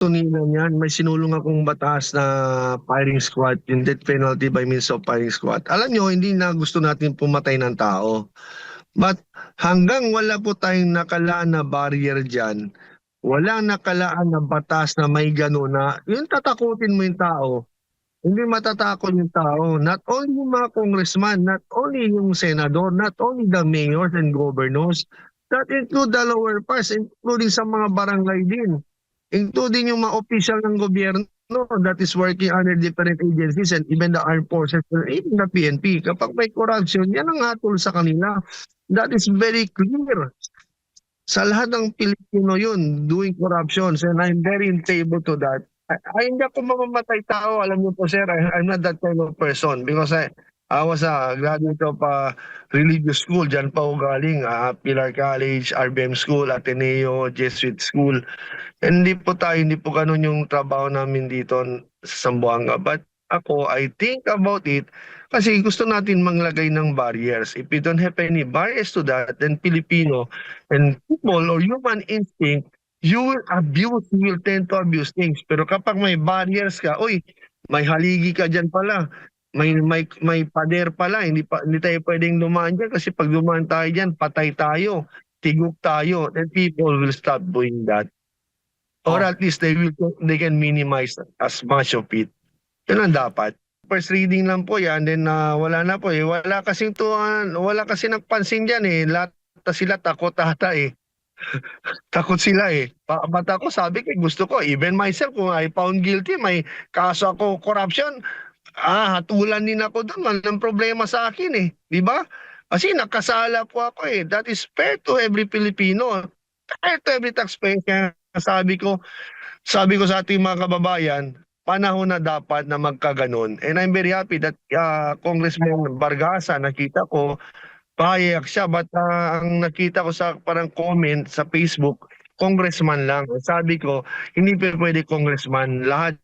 Tunina niyan, may sinulong akong batas na firing squad, yung death penalty by means of firing squad. Alam nyo, hindi na gusto natin pumatay ng tao. But hanggang wala po tayong nakalaan na barrier dyan, walang nakalaan na batas na may gano'n na yung tatakutin mo yung tao, hindi matatakot yung tao. Not only yung mga congressman, not only yung senador, not only the mayors and governors, that include the lower parts, including sa mga barangay din, including yung mga official ng gobyerno that is working under different agencies and even the armed forces or even the PNP. Kapag may corruption, yan ang hatol sa kanila. That is very clear. Sa lahat ng Pilipino yun, doing corruptions, and I'm very in favor to that. Hindi ako mamamatay tao, alam niyo po sir, I'm not that kind of person because I was a graduate of religious school, dyan pa ako galing, Pilar College, RBM School, Ateneo, Jesuit School. And hindi po ganun yung trabaho namin dito sa Zamboanga. But ako, I think about it kasi gusto natin manglagay ng barriers. If we don't have any barriers to that, then Filipino and people or human instinct, you will abuse, you will tend to abuse things. Pero kapag may barriers ka, uy, may haligi ka dyan pala, may pader pala, hindi tayo pwedeng dumaan dyan kasi pag dumaan tayo dyan, patay tayo, tigok tayo, then people will stop doing that. Or at least they can minimize as much of it. Yun ang dapat. First reading lang po yan, then wala na po eh. Wala kasi nagpansin diyan eh. Lahat sila takot ata eh. Takot sila eh. Ba't ako sabi ko, gusto ko, even myself, kung I found guilty, may kaso ako corruption, hatulan din ako doon. Walang problema sa akin eh. Di ba? Kasi nakasala po ako eh. That is fair to every Filipino. Fair to every taxpayer. Kaya sabi ko sa ating mga kababayan, panahon na dapat na magkaganon. And I'm very happy that Congressman Vargasa, nakita ko, pahayak siya. But ang nakita ko sa parang comment sa Facebook, congressman lang. Sabi ko, hindi pwede congressman. Lahat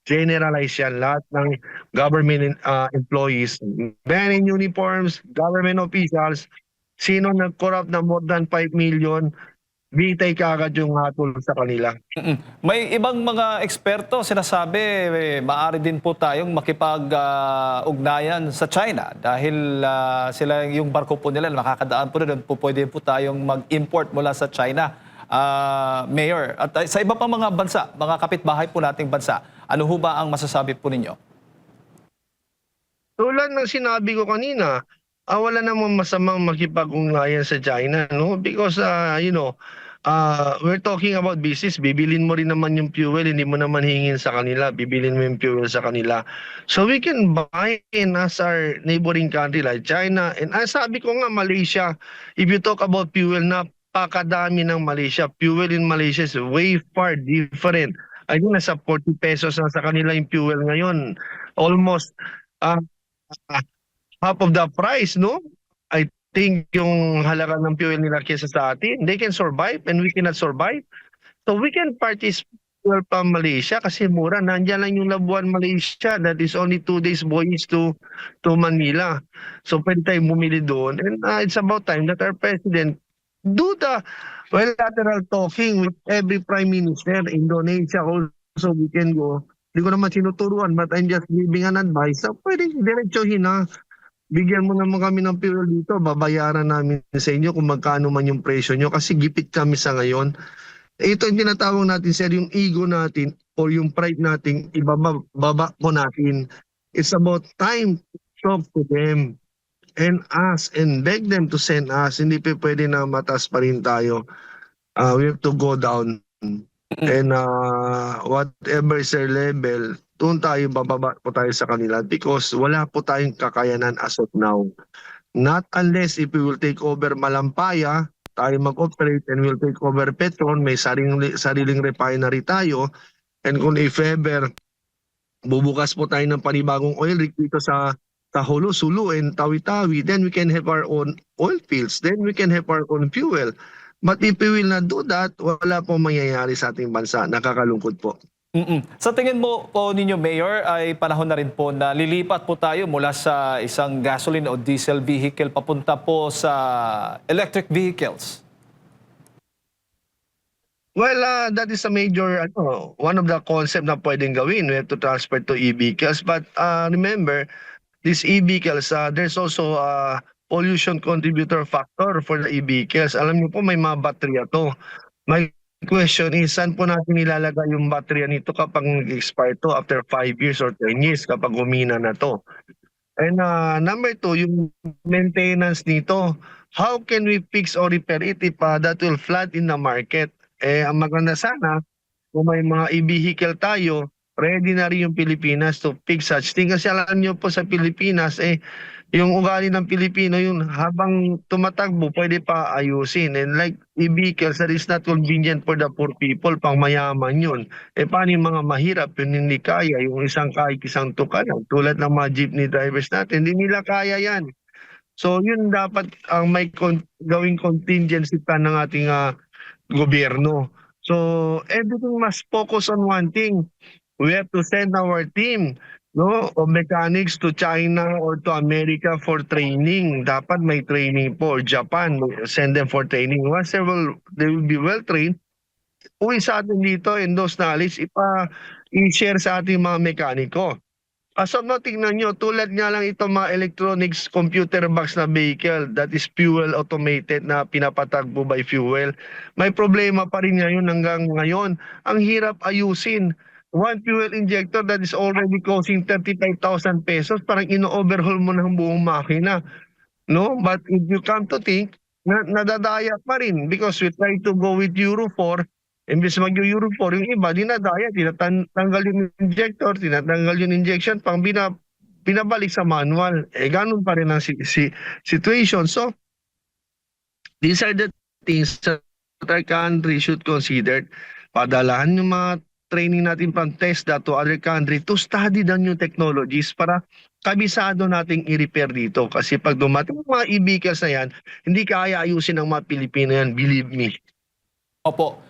generalize yan. Lahat ng government employees, men in uniforms, government officials, sino nag-corrupt na more than 5 million, bitay kaagad yung hatol sa kanila. May ibang mga eksperto sinasabi maaari din po tayong makipag-ugnayan sa China dahil sila yung barko po nila makakadaan po doon po pwede po tayong mag-import mula sa China. Mayor, at sa iba pang mga bansa, mga kapitbahay po nating bansa, ano ho ba ang masasabi po ninyo? Tulad ng sinabi ko kanina, wala namang masamang makipag-ugnayan sa China, no? Because we're talking about business. Bibilin mo rin naman yung fuel, hindi mo naman hingin sa kanila. Bibilin mo yung fuel sa kanila. So we can buy in as our neighboring country like China. And sabi ko nga, Malaysia, if you talk about fuel, napakadami ng Malaysia. Fuel in Malaysia is way far different. I think nasa 40 pesos na sa kanila yung fuel ngayon. Almost uh, half of the price, no? I think yung halaga ng fuel nila kesa sa atin, they can survive and we cannot survive. So we can purchase fuel from Malaysia kasi mura. Nandiyan lang yung Labuan, Malaysia. That is only 2 days voyage to Manila. So pwede tayong bumili doon. And it's about time that our president do the bilateral talking with every prime minister. Indonesia also we can go. Hindi ko naman sinuturuan but I'm just giving an advice. So pwede diretsohin na bigyan mo naman kami ng fuel dito, babayaran namin sa inyo kung magkano man yung presyo nyo kasi gipit kami sa ngayon. Ito yung tinatawag natin sir, yung ego natin or yung pride natin, ibababa po natin. It's about time to talk to them and ask and beg them to send us. Hindi pa pwede na mataas pa rin tayo. We have to go down and whatever is their level, doon tayo bababa po tayo sa kanila because wala po tayong kakayanan as of now. Not unless if we will take over Malampaya, tayo mag-operate and we'll take over Petron, may sariling refinery tayo. And kung if ever, bubukas po tayo ng panibagong oil rig dito sa Holo, Sulu, and Tawi-Tawi, then we can have our own oil fields, then we can have our own fuel. But if we will not do that, wala pong mangyayari sa ating bansa. Nakakalungkot po. Sa tingin mo po ninyo, Mayor, ay panahon na rin po na lilipat po tayo mula sa isang gasoline o diesel vehicle papunta po sa electric vehicles? Well, that is a major, one of the concept na pwedeng gawin. We have to transfer to e-vehicles. But remember, these e-vehicles, there's also a pollution contributor factor for the e-vehicles. Alam niyo po, may mga baterya to. My question is, saan po natin ilalagay yung baterya nito kapag nag-expire to after 5 years or 10 years kapag humina na to? And number two, yung maintenance nito. How can we fix or repair it if that will flood in the market? Ang maganda sana, kung may mga e-vehicle tayo, ready na rin yung Pilipinas to fix such thing. Kasi alam nyo po sa Pilipinas, yung ugali ng Pilipino, yun habang tumatakbo, pwede pa ayusin. And like e-vehicles, that is not convenient for the poor people, pang mayaman yun. Paano yung mga mahirap, yun hindi kaya, yung isang kahit isang tukayan, tulad ng mga jeepney drivers natin, hindi nila kaya yan. So yun dapat ang may gawing contingency plan ng ating gobyerno. So everything must focus on one thing. We have to send our team, no, of mechanics to China or to America for training. Dapat may training po. Japan, send them for training. Once they will be well trained, uwi sa atin dito and those knowledge i-share sa ating mga mekaniko. As of now, tingnan nyo, tulad nga lang itong mga electronics computer box na vehicle that is fuel automated na pinapatagbo by fuel. May problema pa rin ngayon hanggang ngayon. Ang hirap ayusin. One fuel injector that is already costing 35,000 pesos, parang ino-overhaul mo ng buong makina. No? But if you come to think, nadadaya pa rin because we try to go with Euro 4. Imbes mag-Euro 4, yung iba, dinadaya, tinatanggal yung injector, tinatanggal yung injection, pinabalik sa manual. Ganun pa rin ang situation. So, these are the things that our country should consider. Padalahan yung mga training natin pang test that to other country to study the new technologies para kabisado nating i-repair dito. Kasi pag dumating yung mga e-vehicles na yan, hindi kaya ayusin ng mga Pilipino yan, believe me. Opo.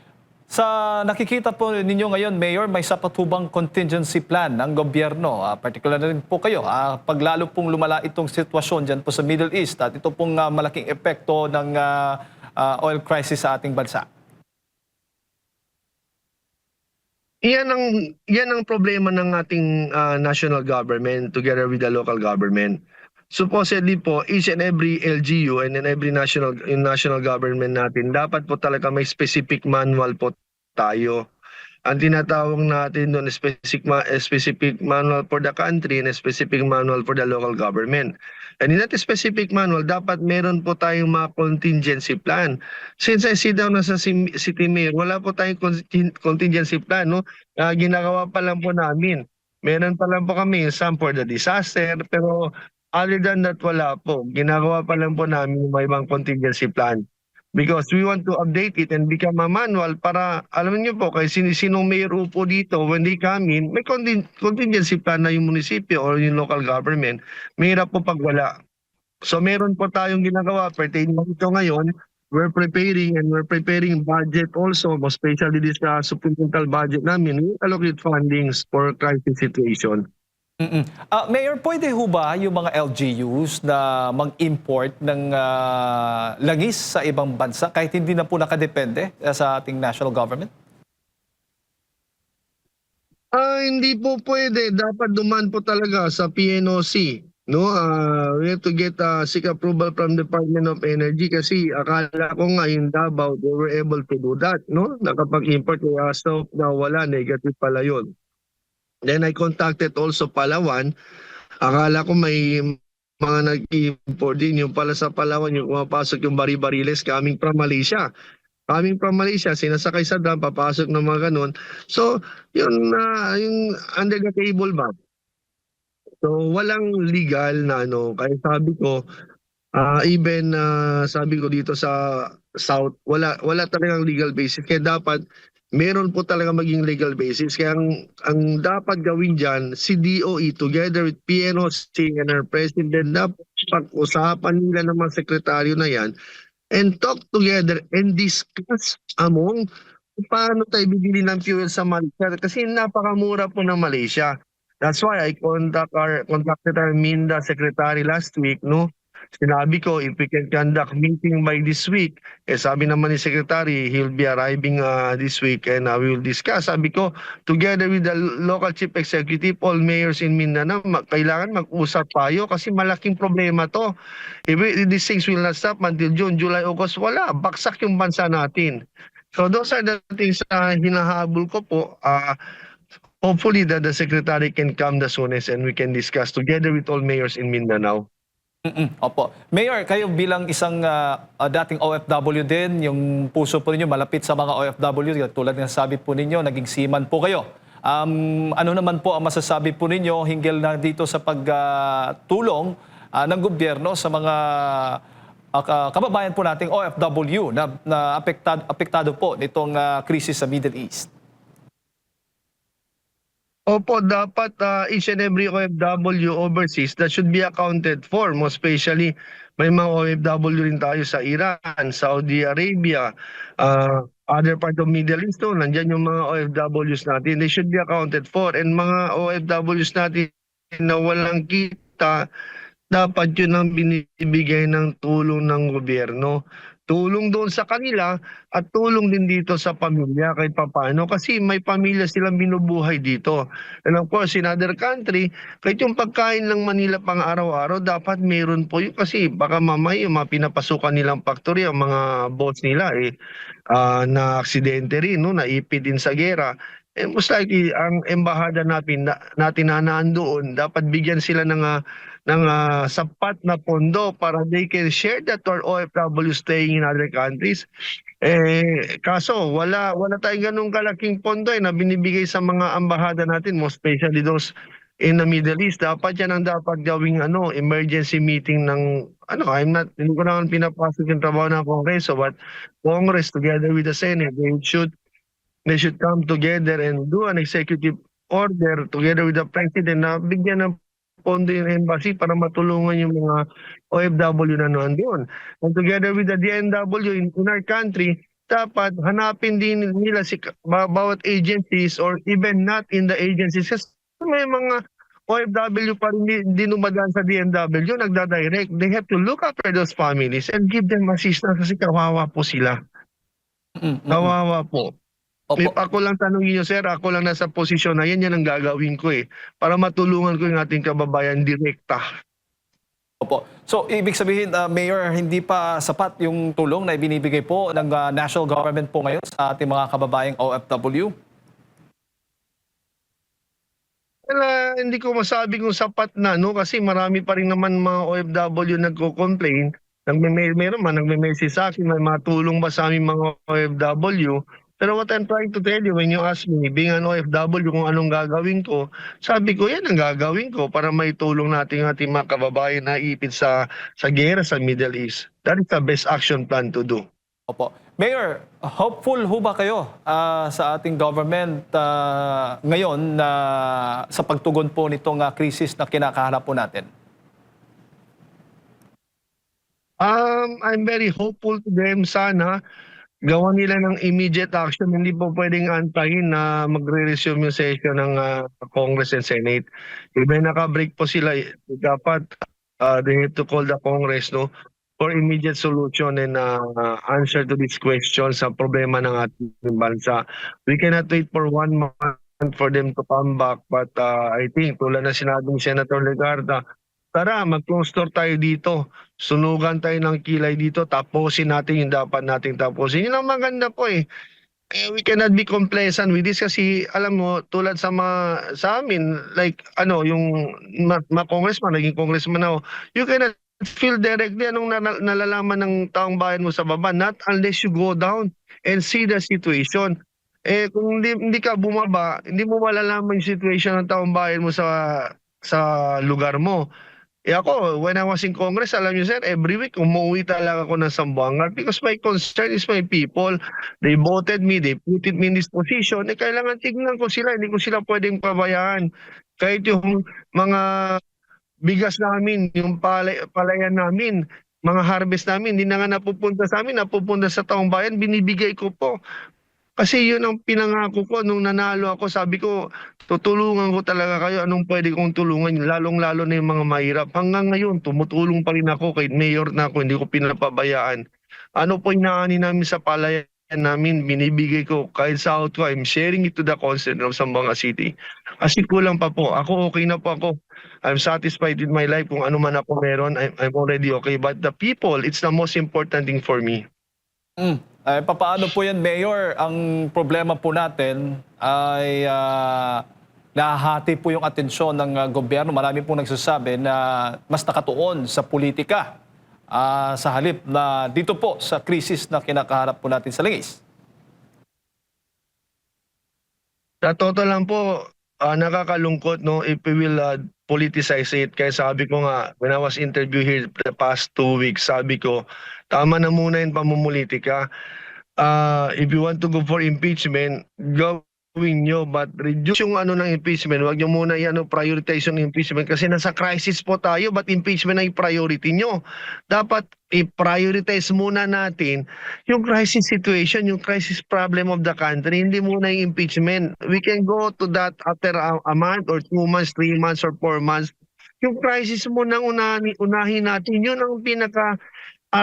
Sa nakikita po ninyo ngayon, Mayor, may sapat po bang contingency plan ng gobyerno? Particular na rin po kayo, pag lalo pong lumala itong sitwasyon dyan po sa Middle East at ito pong malaking epekto ng oil crisis sa ating bansa. Yan ang problema ng ating national government together with the local government. Supposedly po, each and every LGU and in every national government natin, dapat po talaga may specific manual po tayo. Ang tinatawag natin doon specific manual for the country and a specific manual for the local government. And in that specific manual, dapat meron po tayong mga contingency plan. Since I sit down na sa city mayor, wala po tayong contingency plan. No? Ginagawa pa lang po namin. Meron pa lang po kami some for the disaster, pero other than that, wala po. Ginagawa pa lang po namin may ibang contingency plan. Because we want to update it and become a manual para, alam niyo po, kay sinong mayor upo dito, when they come in, may contingency plan na yung munisipyo or yung local government. Mahirap po pag wala. So meron po tayong ginagawa pertaining dito ngayon. We're preparing budget also, most especially this supplemental budget namin. We allocate fundings for crisis situation. Mayor, pwede ho ba yung mga LGUs na mag-import ng langis sa ibang bansa kahit hindi na po nakadepende sa ating national government? Hindi po pwede. Dapat duman po talaga sa PNOC. No, we have to get seek approval from Department of Energy kasi akala ko nga yung Davao, they were able to do that. No, nakapag-import kaya so na wala, negative pala yun. Then I contacted also Palawan. Akala ko may mga nag-import din. Yung pala sa Palawan, yung pumapasok yung bari-bariles coming from Malaysia. Coming from Malaysia, sinasakay sa dam, papasok ng mga ganun. So, yung under the table ba? So, walang legal na Kaya sabi ko, even sabi ko dito sa South, wala talagang legal basis. Kaya dapat meron po talaga maging legal basis. Kaya ang dapat gawin dyan, si DOE together with PNOC and our President, dapat pag-usapan nila ng mga sekretaryo na yan and talk together and discuss among paano tayo bibili ng fuel sa Malaysia. Kasi napakamura po ng Malaysia. That's why I contacted our Minda secretary last week, no? Sinabi ko, if we can conduct meeting by this week, sabi naman ni Secretary, he'll be arriving this week and we will discuss. Sabi ko, together with the local chief executive, all mayors in Mindanao, kailangan mag-usap tayo kasi malaking problema to. If these things will not stop until June, July, August, wala. Baksak yung bansa natin. So those are the things na hinahabol ko po. Hopefully that the Secretary can come the soonest and we can discuss together with all mayors in Mindanao. Opo. Mayor, kayo bilang isang dating OFW din, yung puso po ninyo malapit sa mga OFW, tulad ng sabi po ninyo, naging seaman po kayo. Ano naman po ang masasabi po ninyo hinggil na dito sa pagtulong ng gobyerno sa mga kababayan po nating OFW na apektado po nitong krisis sa Middle East? Opo, dapat each and every OFW overseas that should be accounted for. Most especially, may mga OFW rin tayo sa Iran, Saudi Arabia, other part of Middle East. Nandyan yung mga OFWs natin. They should be accounted for. And mga OFWs natin na walang kita, dapat yun ang binibigay ng tulong ng gobyerno. Tulong doon sa kanila at tulong din dito sa pamilya kahit papaano kasi may pamilya silang binubuhay dito. And of course, in other country, kahit yung pagkain ng Manila pang araw-araw, dapat meron po yun kasi baka mamaya yung mga pinapasukan nilang factory, ang mga boss nila na aksidente rin, no, naipit din sa gera. Most likely, ang embahada natin na nandoon, dapat bigyan sila ng sapat na pondo para they can share that to our OFW staying in other countries. Kaso wala tayong ganung kalaking pondo na binibigay sa mga ambahada natin, most especially those in the Middle East. Dapat yan ang dapat gawing emergency meeting ng hindi ko naman pinapasok yung trabaho ng Kongreso, but Congress together with the Senate, they should come together and do an executive order together with the President na bigyan ng pondo yung embassy para matulungan yung mga OFW na nandoon. And together with the DNW in our country, dapat hanapin din nila bawat agencies or even not in the agencies. Kasi may mga OFW pa rin dinumadaan sa DNW, nagdadirect. They have to look after those families and give them assistance kasi kawawa po sila. Kawawa po. If ako lang tanongin niyo, sir, ako lang nasa posisyon na yan ang gagawin ko para matulungan ko yung ating kababayan direkta. Opo. So, ibig sabihin, Mayor, hindi pa sapat yung tulong na ibinibigay po ng national government po ngayon sa ating mga kababayang OFW? Well, hindi ko masabi kung sapat na, no? Kasi marami pa rin naman mga OFW nagko-complain. Meron man, nagme-message sa akin, may mga tulong ba sa aming mga OFW? Pero what I'm trying to tell you, when you ask me, being an OFW, kung anong gagawin ko, sabi ko, yan ang gagawin ko para may tulong natin ating mga kababayan na ipit sa gera sa Middle East. That is the best action plan to do. Opo. Mayor, hopeful ho ba kayo sa ating government ngayon sa pagtugon po nitong krisis na kinakaharap po natin? I'm very hopeful to them. Sana gawa nila ng immediate action. Hindi po pwedeng antayin na magre-resume yung session ng Congress and Senate. Even naka-break po sila, dapat they have to call the Congress, no, for immediate solution and answer to this question sa problema ng ating bansa. We cannot wait for 1 month for them to come back, but I think tulad na sinabi ni Senator Legarda, tara, mag-close door tayo dito. Sunugan tayo ng kilay dito. Tapusin natin yung dapat nating tapusin. Yun ang maganda po we cannot be complacent with this kasi alam mo, tulad sa amin, like yung congressman, naging congressman ako, you cannot feel directly anong nalalaman ng taong bayan mo sa baba, not unless you go down and see the situation. Kung hindi ka bumaba, hindi mo malalaman yung situation ng taong bayan mo sa lugar mo. Ako, when I was in Congress, alam niyo sir, every week umuwi talaga ako ng Zamboanga because my concern is my people. They voted me, they put me in this position. Kailangan tignan ko sila, hindi ko sila pwedeng pabayaan. Kahit yung mga bigas namin, yung palayan namin, mga harvest namin, hindi na nga napupunta sa amin, napupunta sa taong bayan, binibigay ko po. Kasi yun ang pinangako ko nung nanalo ako. Sabi ko, tutulungan ko talaga kayo. Anong pwede kong tulungan? Lalong-lalo na yung mga mahirap. Hanggang ngayon, tumutulong pa rin ako kahit mayor na ako. Hindi ko pinapabayaan. Ano po inaani namin sa palayan namin, binibigay ko kahit sahod ko, I'm sharing it to the concern of Zamboanga City. Kasi kulang pa po. Ako okay na po ako. I'm satisfied with my life. Kung ano man ako meron, I'm already okay. But the people, it's the most important thing for me. Papaano po yan, Mayor? Ang problema po natin ay nahahati po yung atensyon ng gobyerno. Marami po nagsasabi na mas nakatuon sa politika sa halip na dito po sa krisis na kinakaharap po natin sa lingis. Sa totoo lang po, nakakalungkot no if we will politicize it. Kaya sabi ko nga, when I was interviewed here the past 2 weeks, sabi ko, tama na muna yung pamumulitika. If you want to go for impeachment, gawin nyo, but reduce yung ano ng impeachment. Huwag nyo muna prioritize yung impeachment kasi nasa crisis po tayo, but impeachment ay priority nyo. Dapat i-prioritize muna natin yung crisis situation, yung crisis problem of the country, hindi muna yung impeachment. We can go to that after a month or 2 months, 3 months or 4 months. Yung crisis muna unahin natin, yun ang pinaka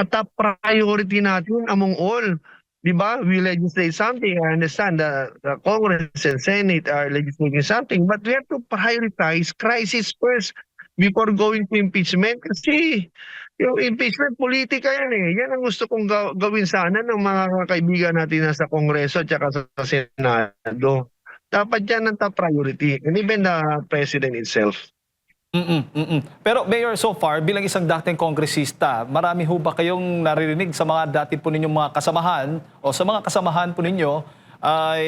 top priority natin among all. Diba? We legislate something. I understand the Congress and Senate are legislating something, but we have to prioritize crisis first before going to impeachment. Kasi yung impeachment, politika yan eh. Yan ang gusto kong gawin sana ng mga kaibigan natin nasa Kongreso at saka sa Senado. Dapat yan ang top priority. And even the President itself. Pero Mayor, so far, bilang isang dating kongresista, marami ho ba kayong naririnig sa mga dati po ninyong mga kasamahan o sa mga kasamahan po ninyo ay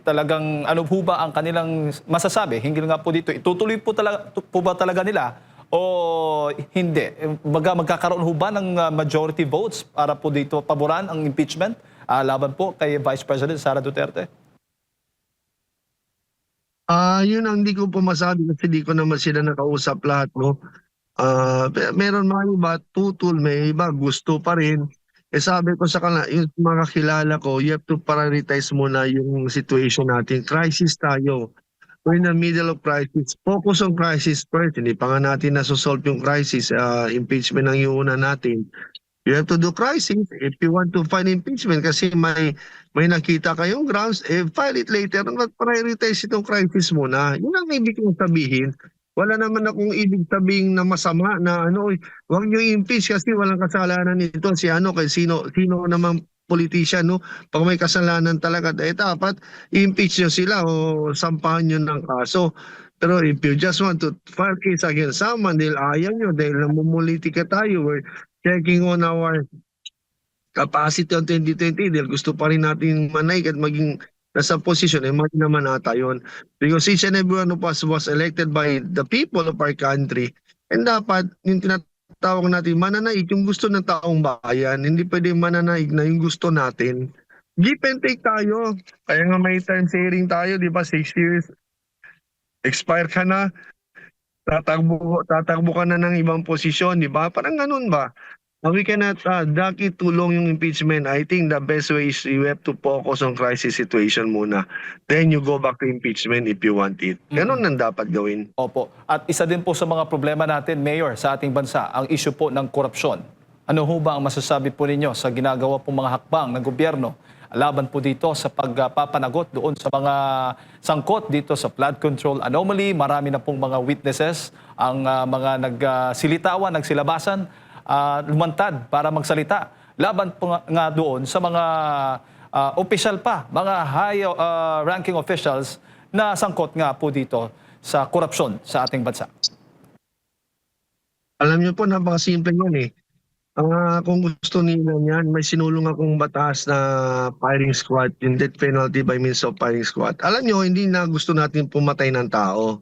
talagang ano po ba ang kanilang masasabi? Hinggil nga po dito, itutuloy po ba talaga nila o hindi? Magkakaroon ho ba ng majority votes para po dito paboran ang impeachment laban po kay Vice President Sara Duterte? Yun ang hindi ko po masabi kasi di ko naman sila nakausap lahat, no? Meron mga iba tutul, may iba gusto pa rin. Sabi ko sa kanila, yung mga kilala ko, you have to prioritize muna yung situation natin. Crisis tayo. We're in the middle of crisis. Focus on crisis first. Hindi pa nga natin nasosolve yung crisis. Impeachment ang iuna natin. You have to do crisis if you want to find impeachment kasi may nakita kayong grounds, file it later. Mag-prioritize itong crisis muna. Yun ang ibig kong sabihin. Wala naman akong ibig sabihin na masama na huwag nyo i-impeach kasi walang kasalanan nito. Si kay sino namang politician, no? Pag may kasalanan talaga, dapat i-impeach nyo sila o sampahan nyo ng kaso. Pero if you just want to file case against someone dahil ayaw nyo, dahil namumulitika tayo, we're checking on our capacity on 2020 dahil gusto pa rin natin manaig at maging nasa posisyon, mali naman ata yun. Because each and every one of us was elected by the people of our country. And dapat, yung tinatawag natin, mananaig yung gusto ng taong bayan. Hindi pwede mananaig na yung gusto natin. Give and take tayo. Kaya nga may term sharing tayo, di ba? 6 years. Expire ka na. Tatakbo ka na ng ibang posisyon, di ba? Parang ganun ba? We cannot tulong yung impeachment. I think the best way is you have to focus on crisis situation muna. Then you go back to impeachment if you want it. Ganun ang dapat gawin. Opo. At isa din po sa mga problema natin, Mayor, sa ating bansa, ang issue po ng korupsyon. Ano ho ba ang masasabi po ninyo sa ginagawa pong mga hakbang ng gobyerno laban po dito sa pagpapanagot doon sa mga sangkot dito sa flood control anomaly? Marami na pong mga witnesses, ang mga nagsilitawan, nagsilabasan, lumantad para magsalita laban po nga doon sa mga opisyal pa, mga high ranking officials na sangkot nga po dito sa korupsyon sa ating bansa. Alam niyo po, napakasimple yun eh. Kung gusto nila yan, may sinulong akong batas na firing squad, yung death penalty by means of firing squad. Alam niyo, hindi na gusto natin pumatay ng tao.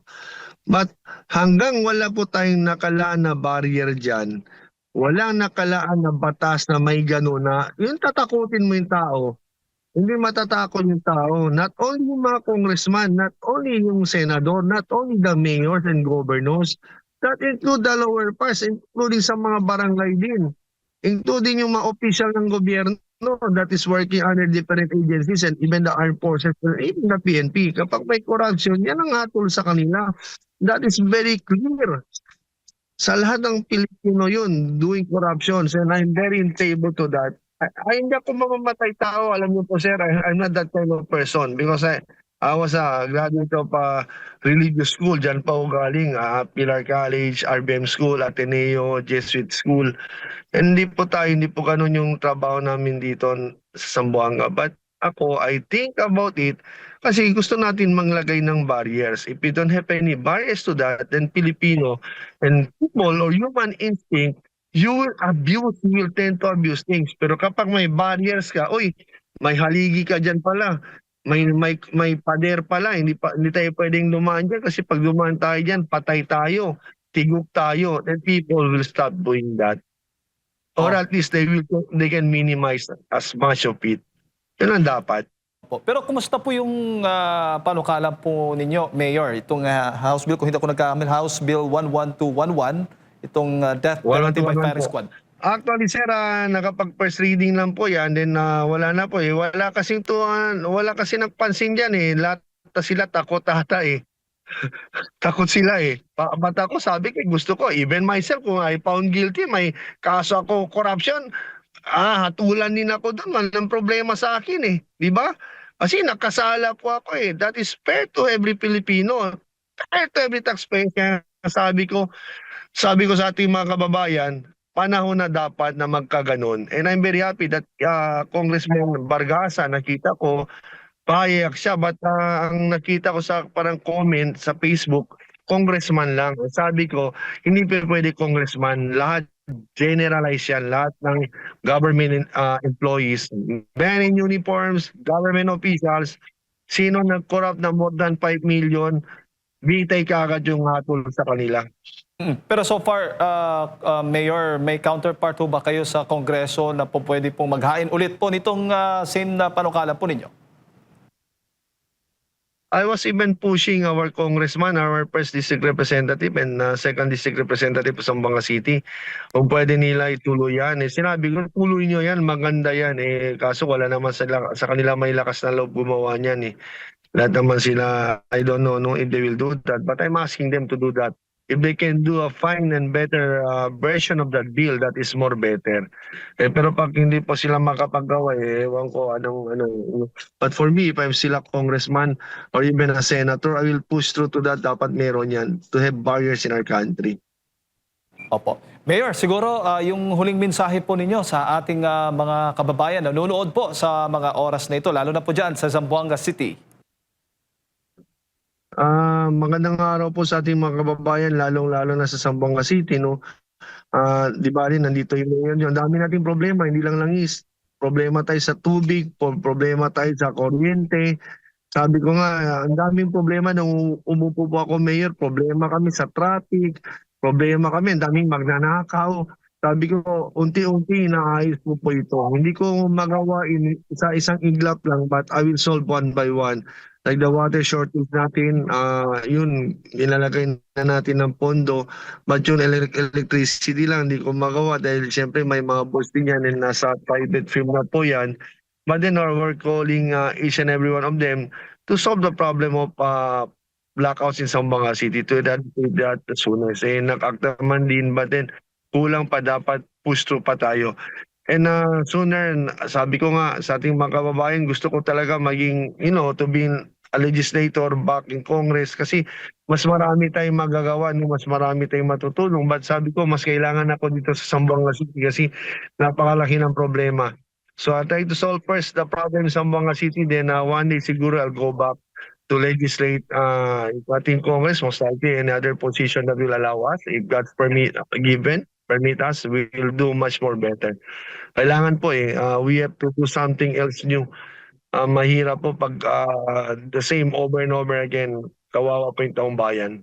But hanggang wala po tayong nakalaan na barrier dyan, walang nakalaan na batas na may gano'n na, yung tatakutin mo yung tao, hindi matatakot yung tao. Not only yung mga congressman, not only yung senador, not only the mayors and governors, that include the lower parts, including sa mga barangay din, including yung mga opisyal ng gobyerno. that is working under different agencies and even the armed forces or even the PNP. Kapag may corruption, yan ang hatol sa kanila. That is very clear. Sa lahat ng Pilipino yun, doing corruptions, and I'm very in favor to that. Hindi ako mamamatay tao, alam niyo po sir, I'm not that kind of person because I was a graduate of religious school, dyan pa ako galing, Pilar College, RBM School, Ateneo, Jesuit School. Hindi po ganun yung trabaho namin dito sa Zamboanga. But ako, I think about it kasi gusto natin manglagay ng barriers. If we don't have any barriers to that, then Filipino and people or human instinct, you will tend to abuse things. Pero kapag may barriers ka, uy, may haligi ka dyan pala, may pader pala, hindi tayo pwedeng dumaan dyan kasi pag dumaan tayo dyan, patay tayo, tigok tayo, then people will stop doing that. Or at least they can minimize as much of it. Yun ang dapat. Pero kumusta po yung panukala po ninyo, Mayor? Itong House Bill, kung hindi ako nagkakamali, House Bill 11211, itong death penalty by firing squad. Actually, sir, nakapag-first reading lang po yan, then wala na po eh. Wala kasi nagpansin dyan eh. Lahat sila takot ata eh. Takot sila eh. Ba't ako sabi ko, gusto ko, even myself, kung I found guilty, may kaso ako corruption, hatulan din ako doon. Walang problema sa akin eh. Di ba? Kasi nakasala po ako eh. That is fair to every Filipino. Fair to every taxpayer. Kaya sabi ko sa ating mga kababayan, panahon na dapat na magkaganon. And I'm very happy that Congressman Bargasa, nakita ko, pahayak siya. But ang nakita ko sa parang comment sa Facebook, congressman lang. Sabi ko, hindi pwede congressman. Lahat generalize yan. Lahat ng government employees, men in uniforms, government officials, sino nag-corrupt na more than 5 million, bitay kagad yung hatol sa kanila. Pero so far, Mayor, may counterpart po ba kayo sa Kongreso na po pwede pong maghain ulit po nitong same na panukala po ninyo? I was even pushing our congressman, our first district representative and second district representative sa Zamboanga City. Kung pwede nila ituloy yan. Sinabi ko, tuloy nyo yan, maganda yan. Kaso wala naman sa kanila may lakas na loob gumawa niyan. Lahat naman sila, I don't know if they will do that. But I'm asking them to do that. If they can do a fine and better version of that bill, that is more better. Pero pag hindi po sila makapagawa, ewan ko anong. But for me, if I'm still a congressman or even a senator, I will push through to that. Dapat meron yan to have barriers in our country. Opo. Mayor, siguro yung huling mensahe po ninyo sa ating mga kababayan na nanonood po sa mga oras na ito, lalo na po dyan sa Zamboanga City. Magandang araw po sa ating mga kababayan, lalong-lalo na sa Zamboanga City, no? Di ba rin, nandito yung ang dami nating problema, hindi lang langis. Problema tayo sa tubig, problema tayo sa kuryente. Sabi ko nga, ang daming problema nung umupo po ako, Mayor. Problema kami sa traffic, problema kami, ang daming magnanakaw. Sabi ko, unti-unti inaayos po ito. Hindi ko magawa sa isang iglap lang, but I will solve one by one. Like the water shortage natin, yun, nilalagay na natin ng pondo. But yung electricity lang, hindi ko magawa dahil siyempre may mga boss din yan and nasa private firm na po yan. But then we're calling each and every one of them to solve the problem of blackouts in Zamboanga City to that as soon as nakakta man din, but then kulang pa, dapat push through pa tayo. And sooner, sabi ko nga sa ating mga kababayan, gusto ko talaga maging, to be a legislator back in Congress kasi mas marami tayong magagawa, mas marami tayong matutulong. But sabi ko, mas kailangan ako dito sa Zamboanga City kasi napakalaki ng problema. So I try to solve first the problem sa Zamboanga City, then one day siguro I'll go back to legislate ating Congress, most likely another position that will allow us, if God's permit us, we will do much more better. Kailangan po we have to do something else new. Mahirap po pag the same over and over again, kawawa po yung taong bayan.